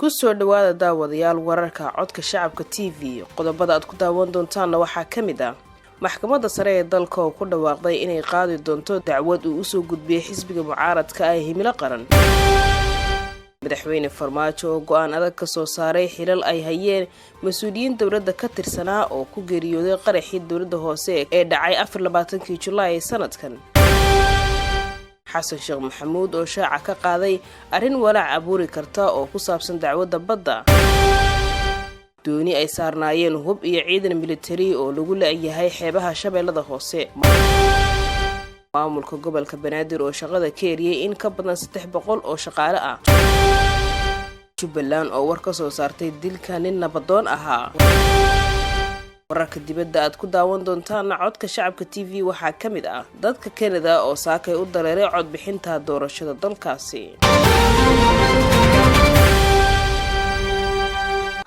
kusoo dhawaada daawadayaal wararka codka shacabka TV qodobada aad ku daawan doontaan waxaa kamid ah maxkamadda sare ee dalka oo ku dhawaaqday inay qaadi doonto dacwad uu soo gudbiyay xisbiga mucaaradka ah Himilo Qaran. madaxweyne Farmaajo oo go'aan adag ka soo saaray xilal ay hayeen mas'uuliyiin dawladda ka tirsanaa oo ku geeriyooday qaraxii dawladda hoose ee dhacay 24 July sanadkan. xasan sheekh maxamuud oo shaaca ka qaaday arrin walaac abuuri karta oo ku saabsan dacwadda badda. dooni ay saarnaayeen hub iyo ciidan military oo lagu leeyahay xeebaha Shabeellada Hoose. maamulka gobolka Banaadir oo shaqada ka eriyay in ka badan 300 oo shaqaale ah. Jubbaland oo war ka soo saartay dilka nin nabadoon ahaa. wararka dibadda aad ku daawan doontaan codka shacabka TV waxaa kamid ah dadka Canada oo saakay u dareeray cod bixinta doorashada dalkaasi.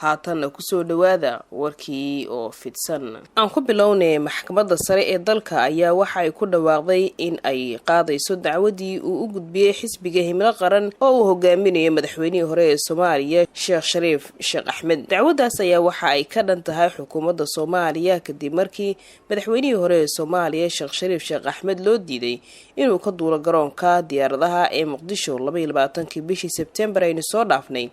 haatan kusoo dhawaada warkii oo fidsan. aan ku bilownay maxkamadda sare ee dalka ayaa waxa ay ku dhawaaqday in ay qaadayso dacwadii uu u gudbiyay xisbiga Himilo Qaran oo uu hogaaminayo madaxweynihii hore ee Soomaaliya Sheekh Shariif Sheekh Axmed. dacwadaas ayaa waxa ay ka dhan tahay xukuumadda Soomaaliya kadib markii madaxweynihii hore ee Soomaaliya Sheekh Shariif Sheekh Axmed loo diiday inuu ka duulo garoonka diyaaradaha ee Muqdisho 22 bishii September aynu soo dhaafnay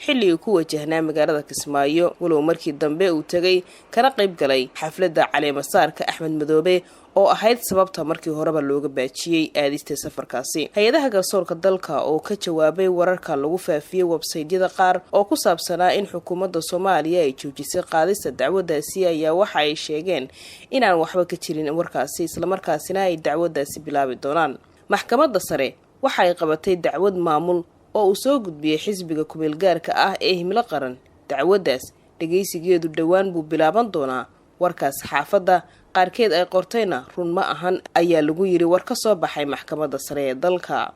xilli uu ku wajahnaa magaalada Kismaayo walow markii dambe uu tagay kana qayb galay xafladda caleema saarka Axmed Madoobe oo ahayd sababta markii horeba looga baajiyay aadista safarkaasi. hay'adaha garsoorka dalka oo ka jawaabay wararka lagu faafiyay website-yada qaar oo ku saabsanaa in xukuumadda Soomaaliya ay joojisay qaadista dacwadaasi ayaa waxa ay sheegeen inaan waxba ka jirin warkaasi isla markaasina ay dacwadaasi bilaabi doonaan. maxkamadda sare waxa ay qabatay dacwad maamul oo uu soo gudbiyay xisbiga kumeel gaarka ah ee Himilo Qaran. dacwadaas dhageysigeedu dhawaan buu bilaaban doonaa. warkaas xaafadda qaarkeed ay qortayna run ma ahan ayaa lagu yiri war ka soo baxay maxkamadda sare ee dalka.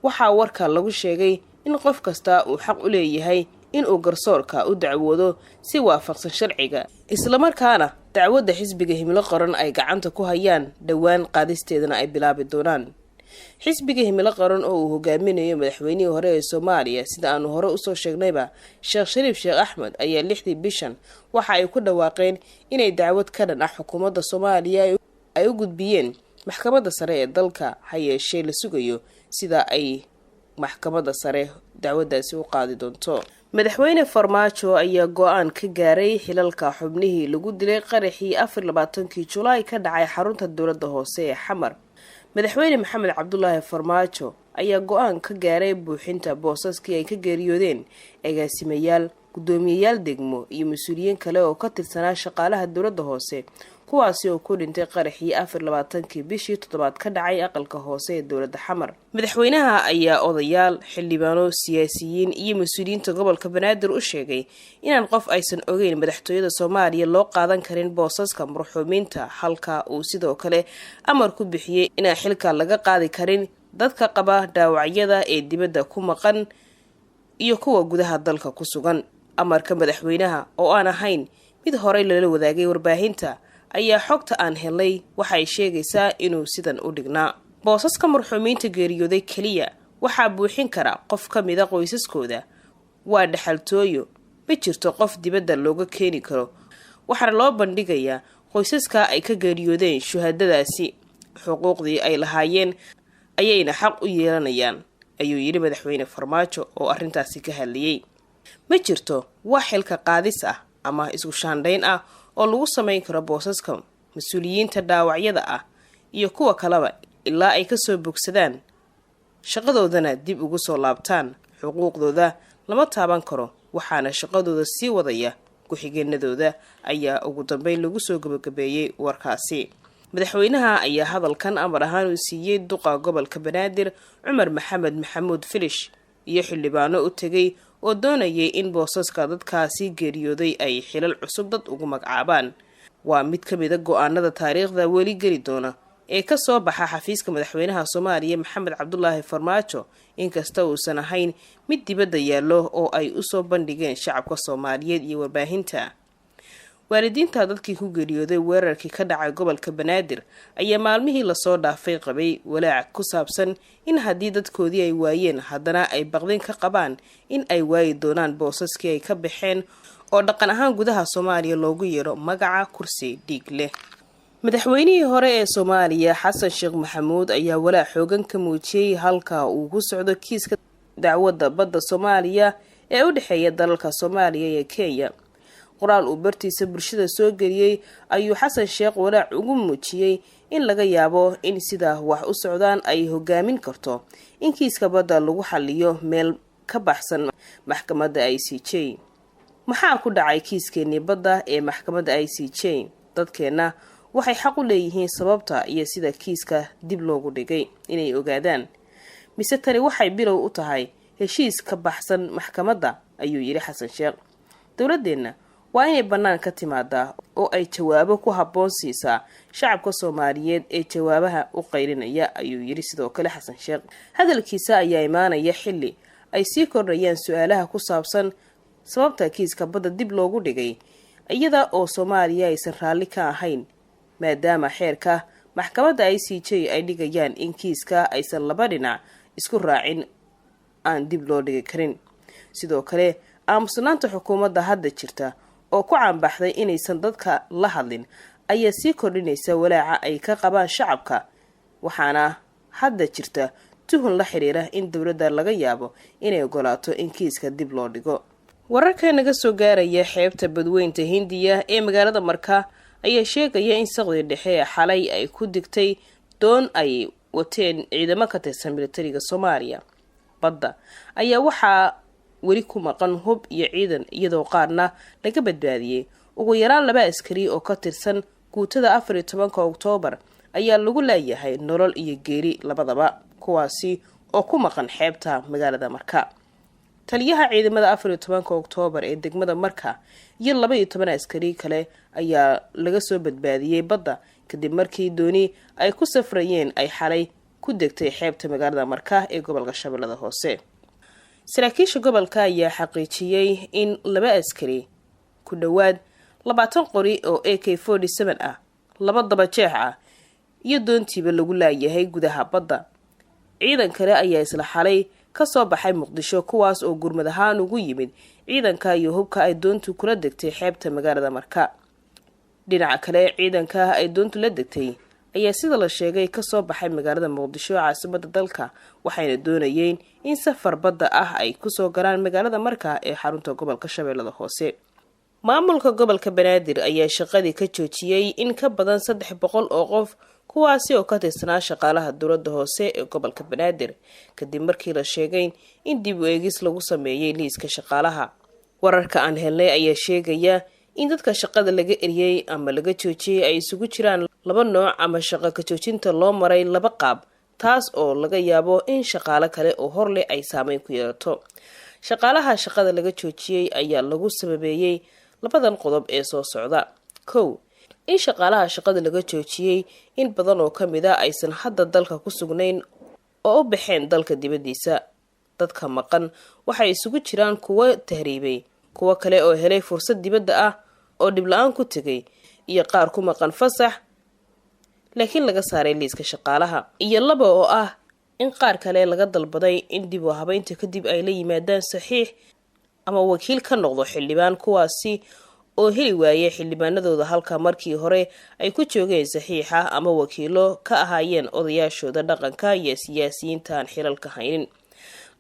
waxaa warka lagu sheegay in qof kasta uu xaq u leeyahay in uu garsoorka u dacwoodo si waafaqsan sharciga isla markaana dacwadda xisbiga Himilo Qaran ay gacanta ku hayaan dhawaan qaadisteedana ay bilaabi doonaan. xisbiga Himilo Qaran oo uu hogaaminayo madaxweynihii hore ee Soomaaliya sida aanu hore u soo sheegnayba Sheekh Shariif Sheekh Axmed ayaa 6 bishan waxa ay ku dhawaaqeen inay dacwad ka dhan ah xukuumadda Soomaaliya ay u gudbiyeen maxkamadda sare ee dalka. hayeeshee la sugayo sida ay maxkamadda sare dacwadaasi u qaadi doonto. madaxweyne Farmaajo ayaa go'aan ka gaaray xilalka xubnihii lagu dilay qaraxii 24 July ka dhacay xarunta dawladda hoose ee Xamar. madaxweyne Maxamed Cabdullaahi Farmaajo ayaa go'aan ka gaaray buuxinta boosaskii ay ka geeriyoodeen agaasimayaal, gudoomiyayaal degmo iyo mas'uuliyiin kale oo ka tirsanaa shaqaalaha dawladda hoose kuwaasi oo ku dhintay qaraxii 24 bishii 7 ka dhacay aqalka hoose ee dawladda Xamar. madaxweynaha ayaa odayaal, xildhibaano, siyaasiyiin iyo mas'uuliyiinta gobolka Banaadir u sheegay inaan qof aysan ogeyn madaxtooyada Soomaaliya loo qaadan karin boosaska marxuumiinta halka uu sidoo kale amar ku bixiyay in xilka laga qaadi karin dadka qaba dhaawacyada ee dibadda ku maqan iyo kuwa gudaha dalka ku sugan. amarka madaxweynaha oo aan ahayn mid horey lala wadaagay warbaahinta ayaa xogta aan helay waxay sheegaysaa inuu sidan u dhignaa. boosaska marxuumiinta geeriyooday kaliya waxaa buuxin kara qof ka mid ah qoysaskooda. waa dhaxaltooyo ma jirto qof dibadda looga keeni karo. waxaana loo bandhigayaa qoysaska ay ka geeriyoodeen shuhadadaasi xuquuqdii ay lahaayeen ayayna xaq u yeelanayaan ayuu yiri madaxweyne Farmaajo oo arrintaasi ka hadlayay. ma jirto wax xilka qaadis ah ama isku shaandhayn ah oo lagu sameyn karo boosaska mas'uuliyiinta dhaawacyada ah iyo kuwa kaleba ilaa ay ka soo bogsadaan shaqadoodana dib ugu soo laabtaan. xuquuqdooda lama taaban karo waxaana shaqadooda sii wadaya ku-xigeenadooda ayaa ugu dambeyn lagu soo gabagabeeyay warkaasi. madaxweynaha ayaa hadalkan amar ahaan u siiyay duqa gobolka Banaadir Cumar Maxamed Maxamuud Filish iyo xildhibaano u tagay oo doonayay in boosaska dadkaasi geeriyooday ay xilal cusub dad ugu magacaabaan. waa mid ka mid ah go'aanada taariikhda weli geli doona ee ka soo baxa xafiiska madaxweynaha Soomaaliya Maxamed Cabdullaahi Farmaajo inkasta uusan ahayn mid dibadda yaallo oo ay u soo bandhigeen shacabka Soomaaliyeed iyo warbaahinta. waalidiinta dadkii ku geeriyooday weerarkii ka dhacay gobolka Banaadir ayaa maalmihii la soo dhaafay qabay walaac ku saabsan in haddii dadkoodii ay waayeen haddana ay baqdin ka qabaan in ay waayi doonaan boosaskii ay ka baxeen oo dhaqan ahaan gudaha Soomaaliya loogu yeero magaca kursi dhiig leh. madaxweynihii hore ee Soomaaliya Xasan Sheekh Maxamuud ayaa walaac xoogan ka muujiyay halka uu ku socdo kiiska dacwadda badda Soomaaliya ee u dhaxeeya dalalka Soomaaliya iyo Kenya. qoraal uu bartiisa bulshada soo geliyay ayuu Xasan Sheekh walaac ugu muujiyay in laga yaabo in sida wax u socdaan ay hogaamin karto in kiiska badda lagu xalliyo meel ka baxsan maxkamadda ICJ. maxaa ku dhacay kiiskeenii badda ee maxkamadda ICJ? dadkeena waxay xaq u leeyihiin sababta iyo sida kiiska dib loogu dhigay inay ogaadaan, mise tani waxay bilow u tahay heshiis ka baxsan maxkamadda, ayuu yiri Xasan Sheekh. dowladdeena waa inay bannaan ka timaadaa oo ay jawaabo ku habboon siisaa shacabka Soomaaliyeed ee jawaabaha u qaylinaya, ayuu yiri sidoo kale Xasan Sheekh. hadalkiisa ayaa imaanaya xilli ay sii kordhayaan su'aalaha ku saabsan sababta kiiska badda dib loogu dhigay iyada oo Soomaaliya aysan raalli ka ahayn, maadaama xeerka maxkamadda ICJ ay dhigayaan in kiiska aysan laba dhinac isku raacin aan dib loo dhigi karin. sidoo kale aamusnaanta xukuumadda hadda jirta oo ku caanbaxday inaysan dadka la hadlin ayaa sii kordhinaysa walaaca ay ka qabaan shacabka, waxaana hadda jirta tuhun la xiriira in dowladda laga yaabo inay ogolaato in kiiska dib loo dhigo. wararka naga soo gaaraya xeebta badweynta Hindiya ee magaalada Marka ayaa sheegaya in saqdi dhexe xalay ay ku digtay doon ay wateen ciidamo ka tirsan militariga Soomaaliya. badda ayaa waxaa weli ku maqan hub iyo ciidan iyadoo qaarna laga badbaadiyay. ugu yaraan 2 askari oo ka tirsan guutada 14 Oktoobar ayaa lagu leeyahay nolol iyo geeri labadaba, kuwaasi oo ku maqan xeebta magaalada Marka. taliyaha ciidamada 14 Oktoobar ee degmada Marka iyo 12 askari kale ayaa laga soo badbaadiyay badda kadib markii dooni ay ku safrayeen ay xalay ku degtay xeebta magaalada Marka ee gobolka Shabeellada Hoose. saraakiisha gobolka ayaa xaqiijiyay in 2 askari ku dhawaad 20 qori oo AK47 ah, 2 dabajeex ah iyo doontiiba lagu laayahay gudaha badda. ciidan kale ayaa isla xalay ka soo baxay Muqdisho kuwaas oo gurmad ahaan ugu yimid ciidanka iyo hubka ay doontu kula degtay xeebta magaalada Marka. dhinaca kale ciidanka ay doontu la degtay ayaa sida la sheegay ka soo baxay magaalada Muqdisho caasimadda dalka, waxayna doonayeen in safar badda ah ay ku soo galaan magaalada Marka ee xarunta gobolka Shabeellada Hoose. maamulka gobolka Banaadir ayaa shaqadii ka joojiyay in ka badan 300 oo qof kuwaasi oo ka tirsanaa shaqaalaha dowladda hoose ee gobolka Banaadir kadib markii la sheegay in dib u eegis lagu sameeyay liiska shaqaalaha. wararka aan helnay ayaa sheegaya in dadka shaqada laga eriyay ama laga joojiyay ay isugu jiraan 2 nooc ama shaqo ka joojinta loo maray 2 qaab, taas oo laga yaabo in shaqaale kale oo hor leh ay saameyn ku yeelato. shaqaalaha shaqada laga joojiyay ayaa lagu sababeeyay 2 qodob ee soo socda. 1. in shaqaalaha shaqada laga joojiyay in badan oo kamida aysan hadda dalka ku sugnayn oo u baxeen dalka dibadiisa. dadka maqan waxay isugu jiraan kuwa tahriibay, kuwa kale oo helay fursad dibadda ah oo dib la'aan ku tagay, iyo qaar ku maqan fasax laakiin laga saaray liiska shaqaalaha, iyo 2 oo ah in qaar kale laga dalbaday in dib u habeynta kadib ay la yimaadaan saxiix ama wakiil ka noqdo xildhibaan, kuwaasi oo heli waayay xildhibaanadooda halka markii hore ay ku joogeen saxiixa ama wakiilo ka ahaayeen odayaashooda dhaqanka iyo siyaasiyiinta aan xilalka haynin.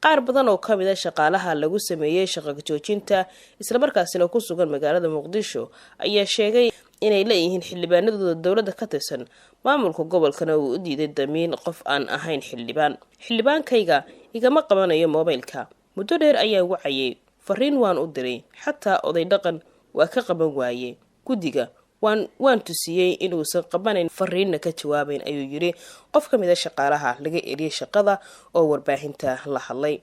qaar badan oo kamid ah shaqaalaha lagu sameeyay shaqo joojinta isla markaasina ku sugan magaalada Muqdisho ayaa sheegay inay leeyihiin xildhibaanadooda dowladda ka tirsan, maamulka gobolkana uu u diiday damiin qof aan ahayn xildhibaan. xildhibaankayga igama qabanayo mobilka, muddo dheer ayaa wacayay, fariin waan u diray, xataa oday dhaqan waa ka qaban waayay, guddiga waan tusiyay inuusan qabanayn fariinna ka jawaabayn, ayuu yiri qof kamid ah shaqaalaha laga eriyay shaqada oo warbaahinta la hadlay.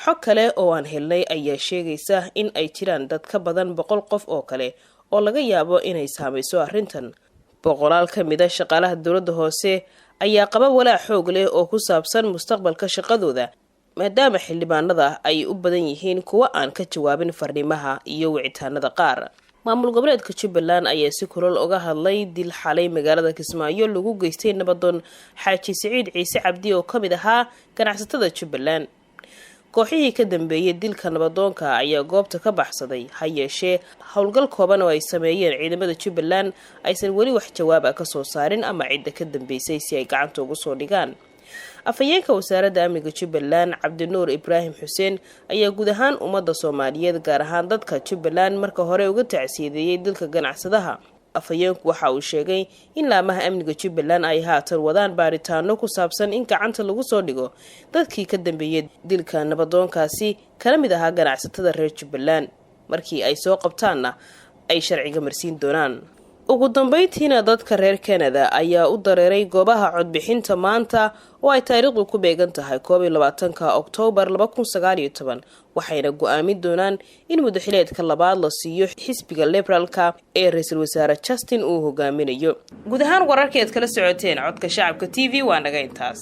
xog kale oo aan helnay ayaa sheegaysa in ay jiraan dad ka badan 100 qof oo kale oo laga yaabo inay saameyso arrintan. boqolaal kamid ah shaqaalaha dowladda hoose ayaa qaba walaac xoog leh oo ku saabsan mustaqbalka shaqadooda, maadaama xildhibaanada ay u badan yihiin kuwa aan ka jawaabin fariimaha iyo wicitaanada qaar. maamul goboleedka Jubbaland ayaa si kulul uga hadlay dil xalay magaalada Kismaayo lagu geystay nabadoon Xaaji Siciid Ciise Cabdi oo kamid ahaa ganacsatada Jubbaland. kooxihii ka dambeeyay dilka nabadoonka ayaa goobta ka baxsaday ha yeeshee howlgal kooban oo ay sameeyeen ciidamada Jubbaland aysan weli wax jawaab ah ka soo saarin ama cidda ka dambeysay si ay gacanta ugu soo dhigaan. afhayeenka wasaaradda amniga Jubbaland Cabdinuur Ibraahim Xuseen ayaa guud ahaan ummadda Soomaaliyeed gaar ahaan dadka Jubbaland marka hore uga tacsiideeyay dilka ganacsadaha. afhayeenku waxa uu sheegay in laamaha amniga Jubbaland ay haatan wadaan baaritaano ku saabsan in gacanta lagu soo dhigo dadkii ka dambeeyay dilka nabadoonkaasi kala mid ahaa ganacsatada reer Jubbaland markii ay soo qabtaanna ay sharciga marsiin doonaan. ugu dambeyntiina dadka reer Canada ayaa u dareeray goobaha codbixinta maanta oo ay taariikhdu ku beegan tahay 22 Oktoobar 2019 waxayna go'aamin doonaan in madaxweynaha labaad la siiyo xisbiga Liberalka ee ra'iisul wasaare Justin uu hogaaminayo. guud ahaan wararkeed kala socoteen codka shacabka TV waa naga intaas.